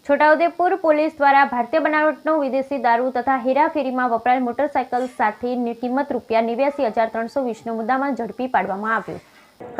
Chhota Udepur police દ્વારા ભારતીય બનાવટનો વિદેશી દારૂ તથા હેરાફેરીમાં વપરાયેલ મોટરસાયકલ સાથેની કિંમત ₹82,320નો મુદ્દામાલ ઝડપી પાડવામાં આવ્યો.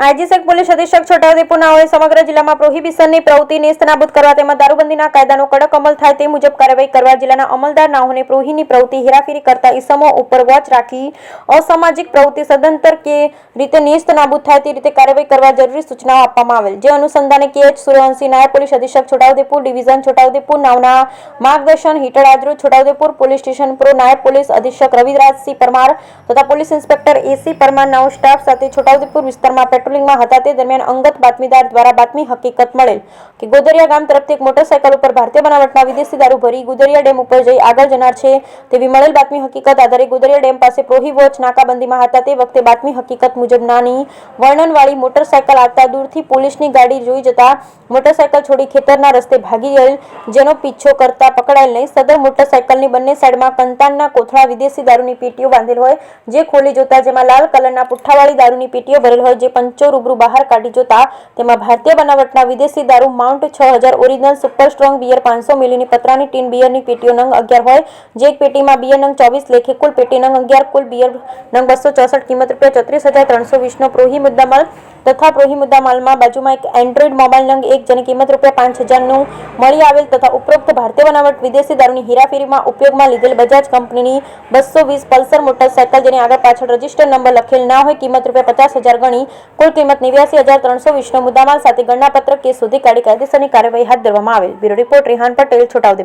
આઈજી પોલીસ અધિક્ષક છોટાઉદેપુર નાઓએ સમગ્ર જિલ્લામાં પ્રોહિબિશનની પ્રવૃત્તિ નેસ્તનાબૂદ કરવા તેમજ દારૂબંધીના કાયદાનો કડક અમલ થાય તે મુજબ કાર્યવાહી કરવા જિલ્લાના અમલદાર નાઓને પ્રોહિની પ્રવૃત્તિ હેરાફેરી કરતા ઇસમો ઉપર વોચ રાખી અસામાજિક પ્રવૃત્તિ સદંતર કે રીતે નેસ્તનાબૂદ થાય તે રીતે કાર્યવાહી કરવા જરૂરી સૂચનાઓ આપવામાં આવેલ. જે અનુસંધાને કે.એચ. સૂર્યવંશી નાયબ પોલીસ અધિક્ષક છોટાઉદેપુર ડિવિઝન છોટાઉદેપુર નાઓના માર્ગદર્શન હેઠળ આજરોજ છોટાઉદેપુર પોલીસ સ્ટેશન પૂર્વ નાયબ પોલીસ અધિક્ષક રવિરાજસિંહ પરમાર તથા પોલીસ ઇન્સ્પેક્ટર એ.સી. પરમાર નાઓ સ્ટાફ સાથે છોટાઉદેપુર વિસ્તારમાં પેટ્રોલિંગમાં હતા તે દરમિયાન અંગત બાતમીદાર દ્વારા બાતમી હકીકત મળેલ કે ગોદરિયા ગામ તરફથી એક મોટરસાયકલ ઉપર ભારતીય બનાવટના વિદેશી દારૂ ભરી ગોદરિયા ડેમ ઉપર જઈ આગળ જનાર છે તેવી મળેલ બાતમી હકીકત આધારે ગોદરિયા ડેમ પાસે પ્રોહી વોચ નાકાબંધીમાં હતા તે વખતે બાતમી હકીકત મુજબ નાની વર્ણનવાળી મોટરસાયકલ આવતા દૂરથી પોલીસની ગાડી જોઈ જતા મોટરસાયકલ છોડી ખેતરના રસ્તે ભાગી ગયેલ, જેનો પીછો કરતા પકડાયેલ નહીં. સદર મોટરસાયકલની બંને સાઈડમાં કંતાનના કોથળા વિદેશી દારૂની પેટીઓ બાંધેલ હોય, જે ખોલી જોતા જેમાં લાલ કલરના પુઠ્ઠાવાળી દારૂની પેટીઓ ભરેલ હોય, જે પંચો રૂબરૂ બહાર કાઢી જોતા તેમાં ભારતીય બનાવટના વિદેશી દારૂ mount 6000 original super strong beer 500 મિલીની પતરાની ટીન બિયરની પેટીઓ નંગ 11 હોય, જે એક પેટીમાં બિયર નંગ 24 લેખે કુલ પેટી નંગ 11 કુલ બિયર નંગ 264 કિંમત ₹34,320નો પ્રોહી મુદ્દામાલ તથા પ્રોહી મુદ્દામાલમાં બાજુમાં એક એન્ડ્રોઇડ મોબાઈલ નંગ 1 જેની કિંમત ₹5000નું મળી આવેલ તથા ઉપરોક્ત ભારતીય બનાવટ વિદેશી દારૂની હેરાફેરીમાં ઉપયોગમાં લીધેલ બજાજ કંપનીની 220 પલ્સર મોટરસાયકલ જેની આગળ પાછળ રજિસ્ટર નંબર લખેલ ના હોય કિંમત ₹50,000 ગણી કુલ કિંમત ₹89,320નો મુદ્દામાલ સાથે ગણનાપત્ર કેસ શોધી કાઢી કાયદેસરની કાર્યવાહી હાથ ધરવામાં આવેલ. Bureau report Rehan Patel, Chhota Udepur.